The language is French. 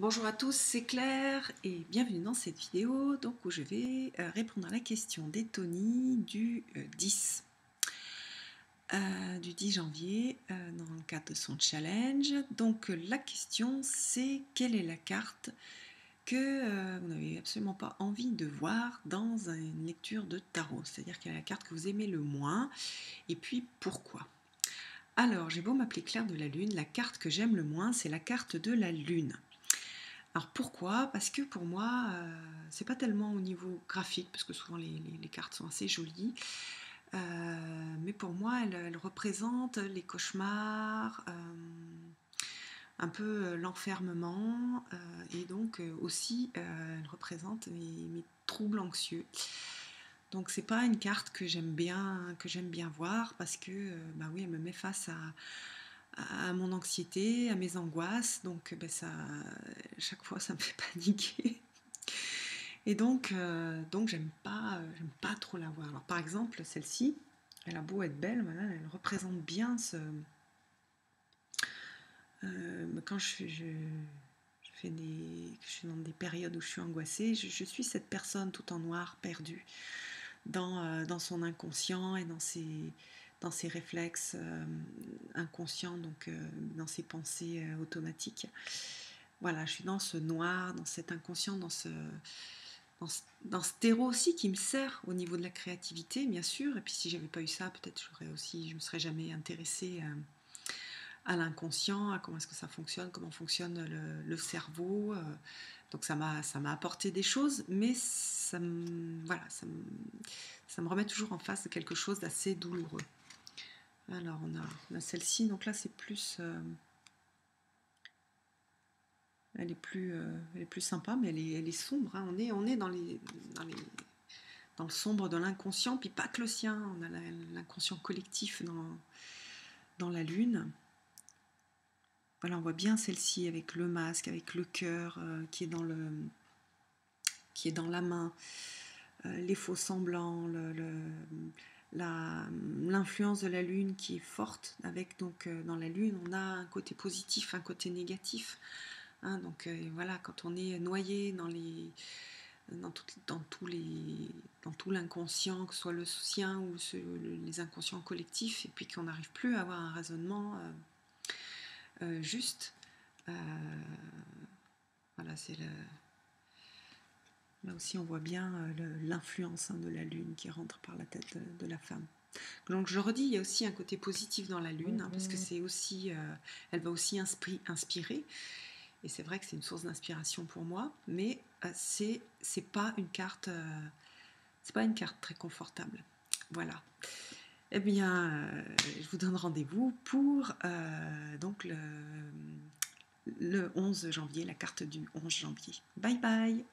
Bonjour à tous, c'est Claire et bienvenue dans cette vidéo où je vais répondre à la question d'Etony du 10 janvier dans le cadre de son challenge. Donc la question c'est quelle est la carte que vous n'avez absolument pas envie de voir dans une lecture de tarot, c'est-à-dire quelle est la carte que vous aimez le moins et puis pourquoi. Alors j'ai beau m'appeler Claire de la Lune, la carte que j'aime le moins c'est la carte de la Lune. Alors pourquoi? Parce que pour moi, c'est pas tellement au niveau graphique, parce que souvent les cartes sont assez jolies, mais pour moi, elle représente les cauchemars, un peu l'enfermement, et donc aussi, elle représente mes troubles anxieux. Donc c'est pas une carte que j'aime bien voir, parce que bah oui, elle me met face à mon anxiété, à mes angoisses, donc ben ça, chaque fois ça me fait paniquer. Et donc j'aime pas trop la voir. Alors par exemple, celle-ci, elle a beau être belle, voilà, elle représente bien ce... quand je suis dans des périodes où je suis angoissée, je suis cette personne tout en noir, perdue dans son inconscient et dans ses réflexes inconscients, donc dans ses pensées automatiques. Voilà, je suis dans ce noir, dans cet inconscient, dans ce terreau aussi qui me sert au niveau de la créativité, bien sûr. Et puis si j'avais pas eu ça, peut-être je me serais jamais intéressée à l'inconscient, à comment est-ce que ça fonctionne, comment fonctionne le cerveau. Donc ça m'a apporté des choses, mais voilà, ça me remet toujours en face de quelque chose d'assez douloureux. Alors on a celle-ci, donc là c'est plus... elle est plus sympa, mais elle est sombre. Hein. On est dans le sombre de l'inconscient, puis pas que le sien. On a l'inconscient collectif dans la lune. Voilà, on voit bien celle-ci avec le masque, avec le cœur qui est dans la main, les faux semblants, l'influence de la lune qui est forte. Avec donc dans la lune, on a un côté positif, un côté négatif. Hein, donc voilà, quand on est noyé dans tout l'inconscient, que ce soit le sien ou les inconscients collectifs, et puis qu'on n'arrive plus à avoir un raisonnement juste. Euh, voilà, là aussi on voit bien l'influence de la lune qui rentre par la tête de la femme. Donc je redis, il y a aussi un côté positif dans la lune, hein, parce que c'est aussi, elle va aussi inspirer. Et c'est vrai que c'est une source d'inspiration pour moi, mais c'est pas une carte, c'est pas une carte très confortable. Voilà. Eh bien, je vous donne rendez-vous pour donc le 11 janvier, la carte du 11 janvier. Bye bye!